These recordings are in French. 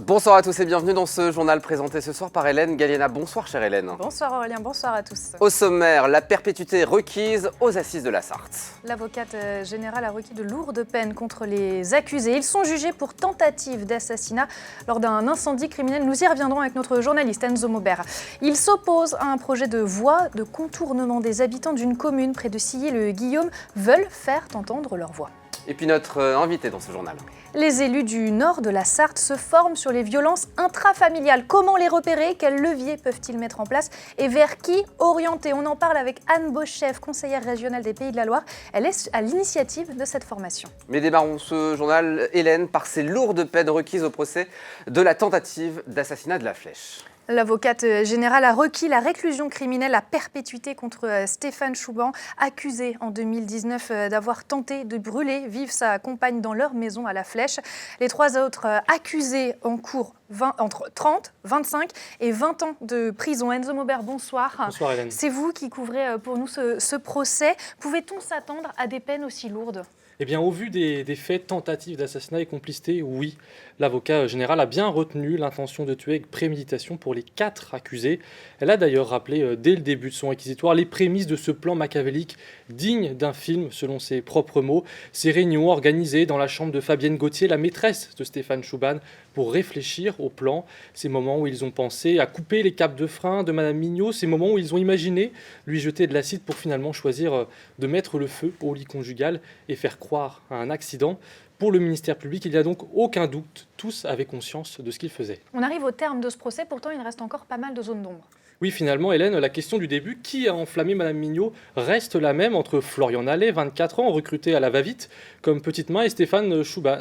Bonsoir à tous et bienvenue dans ce journal présenté ce soir par Hélène Galliena. Bonsoir chère Hélène. Bonsoir Aurélien, bonsoir à tous. Au sommaire, la perpétuité requise aux assises de la Sarthe. L'avocate générale a requis de lourdes peines contre les accusés. Ils sont jugés pour tentative d'assassinat lors d'un incendie criminel. Nous y reviendrons avec notre journaliste Enzo Maubert. Ils s'opposent à un projet de voie de contournement. Des habitants d'une commune près de Silly-le-Guillaume veulent faire entendre leur voix. Et puis notre invité dans ce journal. Les élus du nord de la Sarthe se forment sur les violences intrafamiliales. Comment les repérer? Quels leviers peuvent-ils mettre en place? Et vers qui orienter? On en parle avec Anne Beauchef, conseillère régionale des Pays de la Loire. Elle est à l'initiative de cette formation. Mais démarrons ce journal, Hélène, par ces lourdes peines requises au procès de la tentative d'assassinat de la Flèche. L'avocate générale a requis la réclusion criminelle à perpétuité contre Stéphane Chouban, accusé en 2019 d'avoir tenté de brûler vive sa compagne dans leur maison à la Flèche. Les trois autres accusés encourent entre 30, 25 et 20 ans de prison. Enzo Maubert, bonsoir. Bonsoir Hélène. C'est vous qui couvrez pour nous ce procès. Pouvait-on s'attendre à des peines aussi lourdes ? Eh bien, au vu des faits, tentative d'assassinat et complicité, oui. L'avocat général a bien retenu l'intention de tuer avec préméditation pour les 4 accusés. Elle a d'ailleurs rappelé dès le début de son réquisitoire les prémices de ce plan machiavélique digne d'un film, selon ses propres mots. Ces réunions organisées dans la chambre de Fabienne Gauthier, la maîtresse de Stéphane Chouban, pour réfléchir au plan. Ces moments où ils ont pensé à couper les capes de frein de Madame Mignot, ces moments où ils ont imaginé lui jeter de l'acide pour finalement choisir de mettre le feu au lit conjugal et faire croire à un accident. Pour le ministère public, il n'y a donc aucun doute, tous avaient conscience de ce qu'ils faisaient. On arrive au terme de ce procès, pourtant il reste encore pas mal de zones d'ombre. Oui, finalement, Hélène, la question du début, qui a enflammé Madame Mignot, reste la même entre Florian Nallet, 24 ans, recruté à la va-vite comme petite main, et Stéphane Chouban,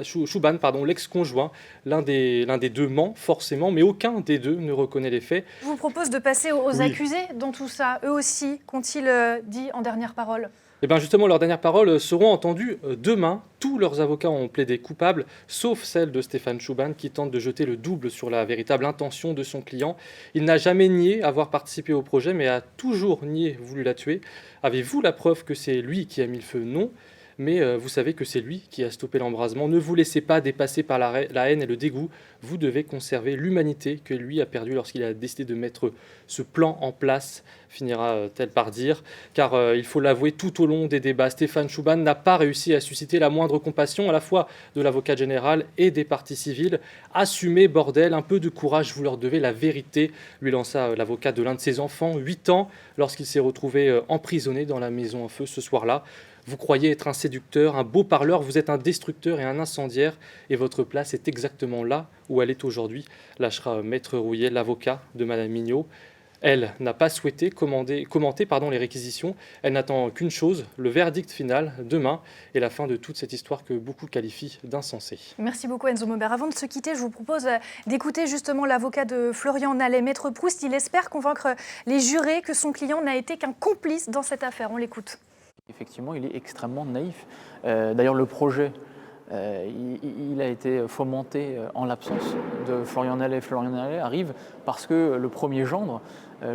l'ex-conjoint. L'un des deux ment, forcément, mais aucun des deux ne reconnaît les faits. Je vous propose de passer aux accusés dans tout ça. Eux aussi, qu'ont-ils dit en dernière parole ? Eh bien justement, leurs dernières paroles seront entendues demain. Tous leurs avocats ont plaidé coupables, sauf celle de Stéphane Chouban qui tente de jeter le double sur la véritable intention de son client. Il n'a jamais nié avoir participé au projet, mais a toujours nié voulu la tuer. Avez-vous la preuve que c'est lui qui a mis le feu? Non. Mais vous savez que c'est lui qui a stoppé l'embrasement. Ne vous laissez pas dépasser par la haine et le dégoût. Vous devez conserver l'humanité que lui a perdue lorsqu'il a décidé de mettre ce plan en place, finira-t-elle par dire. Car il faut l'avouer, tout au long des débats, Stéphane Chouban n'a pas réussi à susciter la moindre compassion à la fois de l'avocat général et des parties civiles. Assumez, bordel, un peu de courage, vous leur devez la vérité, lui lança l'avocat de l'un de ses enfants, 8 ans, lorsqu'il s'est retrouvé emprisonné dans la maison en feu ce soir-là. Vous croyez être un séducteur, un beau parleur, vous êtes un destructeur et un incendiaire, et votre place est exactement là où elle est aujourd'hui, lâchera Maître Rouillet, l'avocat de Madame Mignot. Elle n'a pas souhaité commenter les réquisitions, elle n'attend qu'une chose, le verdict final, demain, et la fin de toute cette histoire que beaucoup qualifient d'insensée. Merci beaucoup Enzo Maubert. Avant de se quitter, je vous propose d'écouter justement l'avocat de Florian Nallet, Maître Proust. Il espère convaincre les jurés que son client n'a été qu'un complice dans cette affaire. On l'écoute. Effectivement, il est extrêmement naïf. D'ailleurs, le projet, il a été fomenté en l'absence de Florian Nallet. Florian Nallet arrive parce que le premier gendre,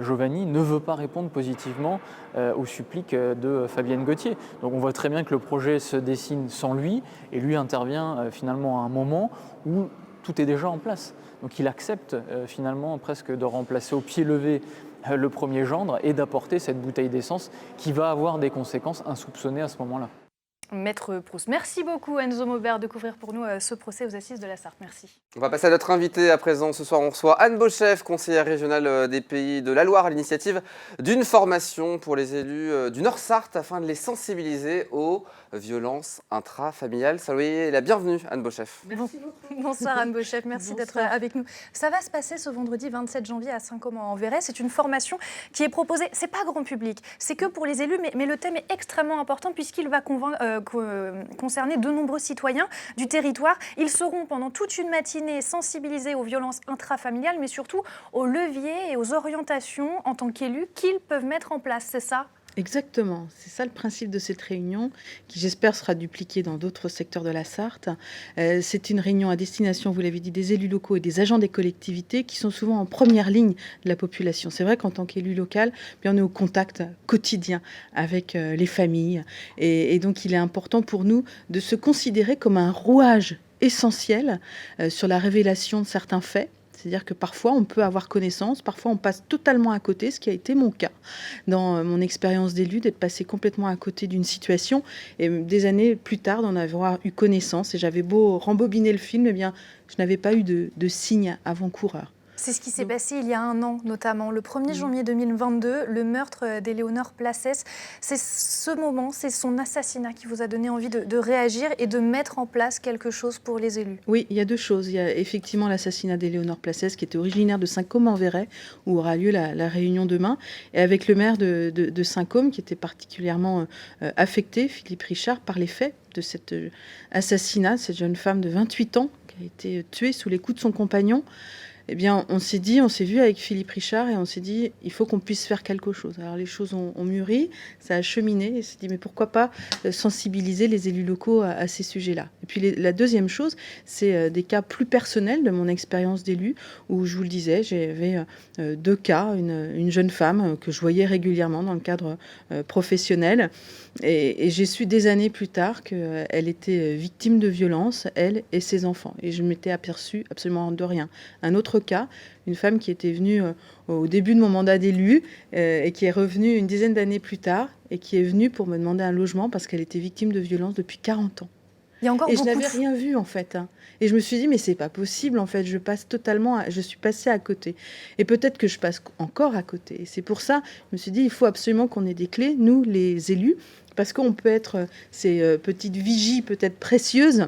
Giovanni, ne veut pas répondre positivement aux suppliques de Fabienne Gauthier. Donc on voit très bien que le projet se dessine sans lui, et lui intervient finalement à un moment où tout est déjà en place. Donc il accepte finalement presque de remplacer au pied levé le premier gendre et d'apporter cette bouteille d'essence qui va avoir des conséquences insoupçonnées à ce moment-là. Maître Proust, merci beaucoup Enzo Maubert de couvrir pour nous ce procès aux assises de la Sarthe. Merci. On va passer à notre invité à présent. Ce soir, on reçoit Anne Beauchef, conseillère régionale des Pays de la Loire, à l'initiative d'une formation pour les élus du Nord-Sarthe afin de les sensibiliser aux violences intrafamiliales. Soyez la bienvenue, Anne Beauchef. Merci beaucoup. Bonsoir Anne Beauchef, merci d'être avec nous. Ça va se passer ce vendredi 27 janvier à Saint-Côme-en-Verret. C'est une formation qui est proposée, c'est pas grand public, c'est que pour les élus, mais le thème est extrêmement important puisqu'il va concerner de nombreux citoyens du territoire. Ils seront pendant toute une matinée sensibilisés aux violences intrafamiliales, mais surtout aux leviers et aux orientations en tant qu'élus qu'ils peuvent mettre en place, c'est ça ? Exactement, c'est ça le principe de cette réunion qui j'espère sera dupliquée dans d'autres secteurs de la Sarthe. C'est une réunion à destination, vous l'avez dit, des élus locaux et des agents des collectivités qui sont souvent en première ligne de la population. C'est vrai qu'en tant qu'élu local, bien, on est au contact quotidien avec les familles et donc il est important pour nous de se considérer comme un rouage essentiel sur la révélation de certains faits. C'est-à-dire que parfois, on peut avoir connaissance, parfois on passe totalement à côté, ce qui a été mon cas dans mon expérience d'élu, d'être passé complètement à côté d'une situation et des années plus tard d'en avoir eu connaissance. Et j'avais beau rembobiner le film, eh bien, je n'avais pas eu de signe avant-coureur. C'est ce qui s'est passé il y a un an, notamment. Le 1er janvier 2022, le meurtre d'Éléonore Placès. C'est ce moment, c'est son assassinat qui vous a donné envie de réagir et de mettre en place quelque chose pour les élus. Oui, il y a deux choses. Il y a effectivement l'assassinat d'Éléonore Placès, qui était originaire de Saint-Côme-en-Véret, où aura lieu la réunion demain, et avec le maire de Saint-Côme, qui était particulièrement affecté, Philippe Richard, par les faits de cet assassinat, cette jeune femme de 28 ans, qui a été tuée sous les coups de son compagnon. Eh bien, on s'est vu avec Philippe Richard et on s'est dit, il faut qu'on puisse faire quelque chose. Alors, les choses ont mûri, ça a cheminé, et on s'est dit, mais pourquoi pas sensibiliser les élus locaux à ces sujets-là. Et puis, la deuxième chose, c'est des cas plus personnels de mon expérience d'élu, où, je vous le disais, j'avais deux cas, une jeune femme que je voyais régulièrement dans le cadre professionnel, et j'ai su des années plus tard qu'elle était victime de violences, elle et ses enfants. Et je m'étais aperçue absolument de rien. Un autre cas, une femme qui était venue au début de mon mandat d'élu et qui est revenue une dizaine d'années plus tard et qui est venue pour me demander un logement parce qu'elle était victime de violences depuis 40 ans. Il y a encore et je n'avais rien vu en fait. Et je me suis dit, mais c'est pas possible en fait, je suis passée à côté. Et peut-être que je passe encore à côté. Et c'est pour ça, je me suis dit, il faut absolument qu'on ait des clés, nous les élus, parce qu'on peut être ces petites vigies peut-être précieuses.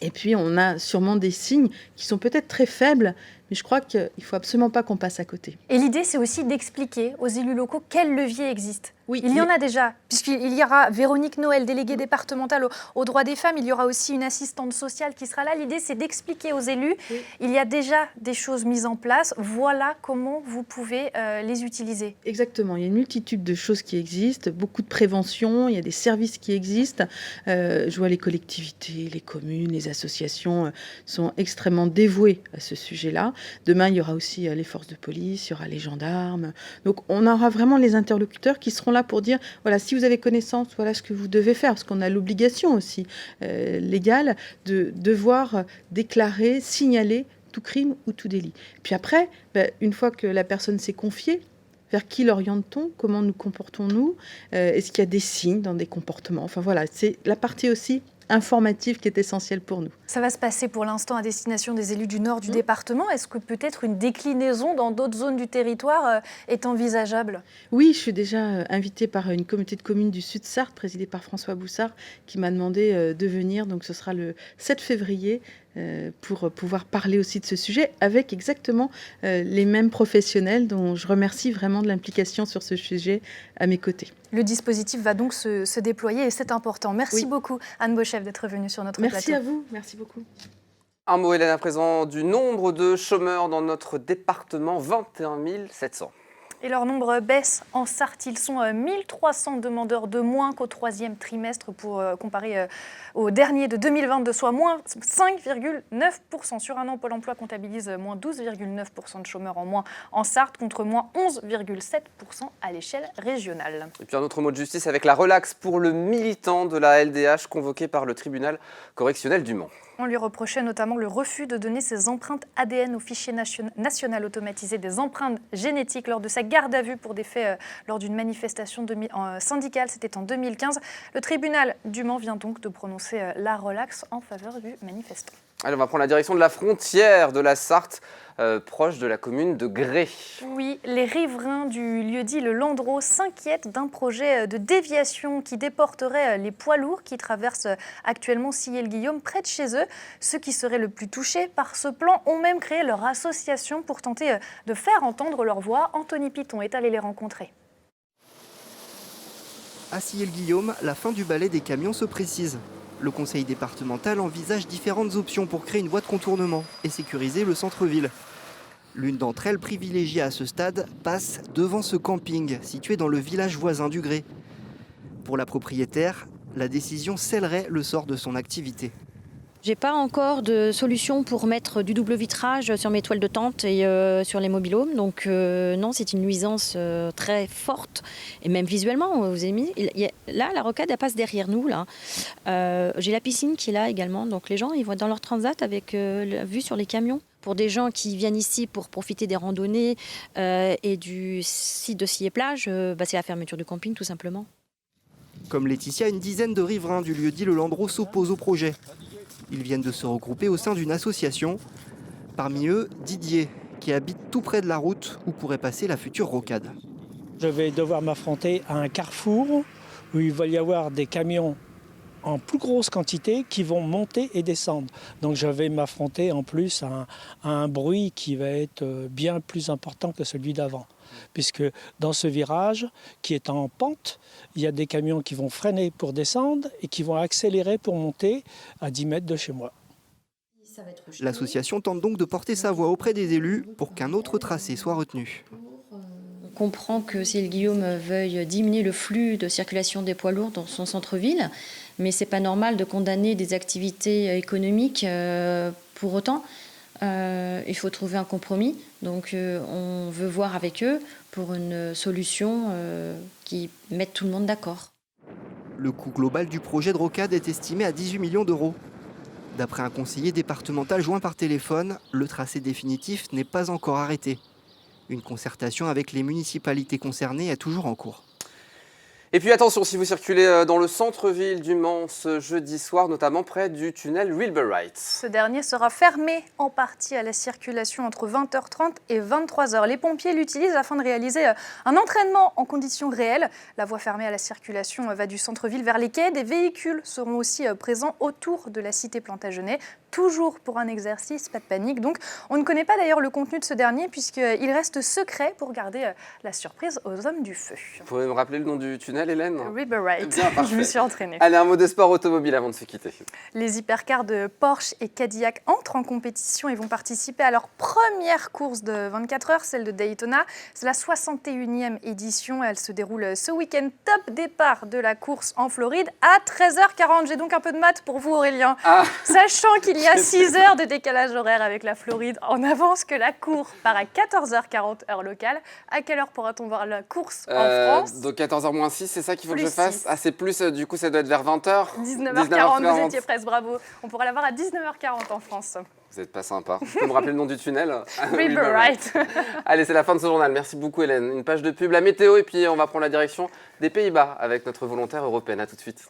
Et puis, on a sûrement des signes qui sont peut-être très faibles, mais je crois qu'il ne faut absolument pas qu'on passe à côté. Et l'idée, c'est aussi d'expliquer aux élus locaux quels leviers existent. Oui, il y en a déjà, puisqu'il y aura Véronique Noël, déléguée départementale aux droits des femmes, il y aura aussi une assistante sociale qui sera là. L'idée, c'est d'expliquer aux élus, il y a déjà des choses mises en place, voilà comment vous pouvez les utiliser. Exactement, il y a une multitude de choses qui existent, beaucoup de prévention, il y a des services qui existent. Je vois les collectivités, les communes, les associations sont extrêmement dévouées à ce sujet-là. Demain, il y aura aussi les forces de police, il y aura les gendarmes. Donc, on aura vraiment les interlocuteurs qui seront là pour dire, voilà, si vous avez connaissance, voilà ce que vous devez faire, parce qu'on a l'obligation aussi légale de devoir déclarer, signaler tout crime ou tout délit. Puis après, une fois que la personne s'est confiée, vers qui l'oriente-t-on? Comment nous comportons-nous? Est-ce qu'il y a des signes dans des comportements? Enfin voilà, c'est la partie aussi informative qui est essentielle pour nous. Ça va se passer pour l'instant à destination des élus du nord du département. Est-ce que peut-être une déclinaison dans d'autres zones du territoire est envisageable? Oui, je suis déjà invitée par une communauté de communes du Sud-Sarthe, présidée par François Boussard, qui m'a demandé de venir. Donc ce sera le 7 février pour pouvoir parler aussi de ce sujet avec exactement les mêmes professionnels dont je remercie vraiment de l'implication sur ce sujet à mes côtés. Le dispositif va donc se déployer et c'est important. Merci beaucoup Anne Beauchef d'être venue sur notre plateau. Merci à vous, merci beaucoup. Un mot, Hélène, à présent, du nombre de chômeurs dans notre département, 21 700. Et leur nombre baisse en Sarthe. Ils sont 1300 demandeurs de moins qu'au troisième trimestre pour comparer au dernier de 2022, soit moins 5,9%. Sur un an, Pôle emploi comptabilise moins 12,9% de chômeurs en moins en Sarthe contre moins 11,7% à l'échelle régionale. Et puis un autre mot de justice avec la relaxe pour le militant de la LDH convoqué par le tribunal correctionnel du Mans. On lui reprochait notamment le refus de donner ses empreintes ADN au fichier national automatisé des empreintes génétiques lors de sa garde à vue pour des faits lors d'une manifestation syndicale. C'était en 2015. Le tribunal du Mans vient donc de prononcer la relaxe en faveur du manifestant. Allez, on va prendre la direction de la frontière de la Sarthe, proche de la commune de Gré. Oui, les riverains du lieu-dit Le Landreau s'inquiètent d'un projet de déviation qui déporterait les poids lourds qui traversent actuellement Sillé-le-Guillaume près de chez eux. Ceux qui seraient le plus touchés par ce plan ont même créé leur association pour tenter de faire entendre leur voix. Anthony Piton est allé les rencontrer. À Sillé-le-Guillaume, la fin du balai des camions se précise. Le conseil départemental envisage différentes options pour créer une voie de contournement et sécuriser le centre-ville. L'une d'entre elles, privilégiée à ce stade, passe devant ce camping situé dans le village voisin du Gré. Pour la propriétaire, la décision scellerait le sort de son activité. J'ai pas encore de solution pour mettre du double vitrage sur mes toiles de tente et sur les mobil-homes. Donc non, c'est une nuisance très forte. Et même visuellement, vous avez mis, là, la rocade, elle passe derrière nous. Là. J'ai la piscine qui est là également. Donc les gens, ils vont dans leur transat avec la vue sur les camions. Pour des gens qui viennent ici pour profiter des randonnées et du site de Sillé Plage, c'est la fermeture du camping tout simplement. Comme Laetitia, une dizaine de riverains du lieu-dit Le Landreau s'opposent au projet. Ils viennent de se regrouper au sein d'une association. Parmi eux, Didier, qui habite tout près de la route où pourrait passer la future rocade. Je vais devoir m'affronter à un carrefour où il va y avoir des camions en plus grosse quantité qui vont monter et descendre. Donc je vais m'affronter en plus à un bruit qui va être bien plus important que celui d'avant. Puisque dans ce virage qui est en pente, il y a des camions qui vont freiner pour descendre et qui vont accélérer pour monter à 10 mètres de chez moi. L'association tente donc de porter sa voix auprès des élus pour qu'un autre tracé soit retenu. On comprend que Cyril Guillaume veuille diminuer le flux de circulation des poids lourds dans son centre-ville, mais ce n'est pas normal de condamner des activités économiques pour autant. Il faut trouver un compromis, donc on veut voir avec eux pour une solution qui mette tout le monde d'accord. Le coût global du projet de rocade est estimé à 18 millions d'euros. D'après un conseiller départemental joint par téléphone, le tracé définitif n'est pas encore arrêté. Une concertation avec les municipalités concernées est toujours en cours. Et puis attention, si vous circulez dans le centre-ville du Mans ce jeudi soir, notamment près du tunnel Wilburite. Ce dernier sera fermé en partie à la circulation entre 20h30 et 23h. Les pompiers l'utilisent afin de réaliser un entraînement en conditions réelles. La voie fermée à la circulation va du centre-ville vers les quais. Des véhicules seront aussi présents autour de la cité Plantagenet. Toujours pour un exercice, pas de panique. Donc, on ne connaît pas d'ailleurs le contenu de ce dernier puisqu'il reste secret pour garder la surprise aux hommes du feu. Vous pouvez me rappeler le nom du tunnel, Hélène ? Wilburite. Bien, parfait. Je me suis entraînée. Allez, un mot de sport automobile avant de se quitter. Les hypercars de Porsche et Cadillac entrent en compétition et vont participer à leur première course de 24 heures, celle de Daytona. C'est la 61e édition. Elle se déroule ce week-end. Top départ de la course en Floride à 13h40. J'ai donc un peu de maths pour vous, Aurélien. Sachant qu'il y a 6 heures de décalage horaire avec la Floride en avance, que la course part à 14h40 heure locale. À quelle heure pourra-t-on voir la course en France ? Donc 14h moins 6, c'est ça qu'il faut Plus que je fasse 6. Ah, c'est plus, du coup, ça doit être vers 20h 19h40, vous étiez presque, bravo. On pourra la voir à 19h40 en France. Vous n'êtes pas sympa. Vous pouvez me rappeler le nom du tunnel Wilburite. Allez, c'est la fin de ce journal. Merci beaucoup, Hélène. Une page de pub, la météo, et puis on va prendre la direction des Pays-Bas avec notre volontaire européenne. À tout de suite.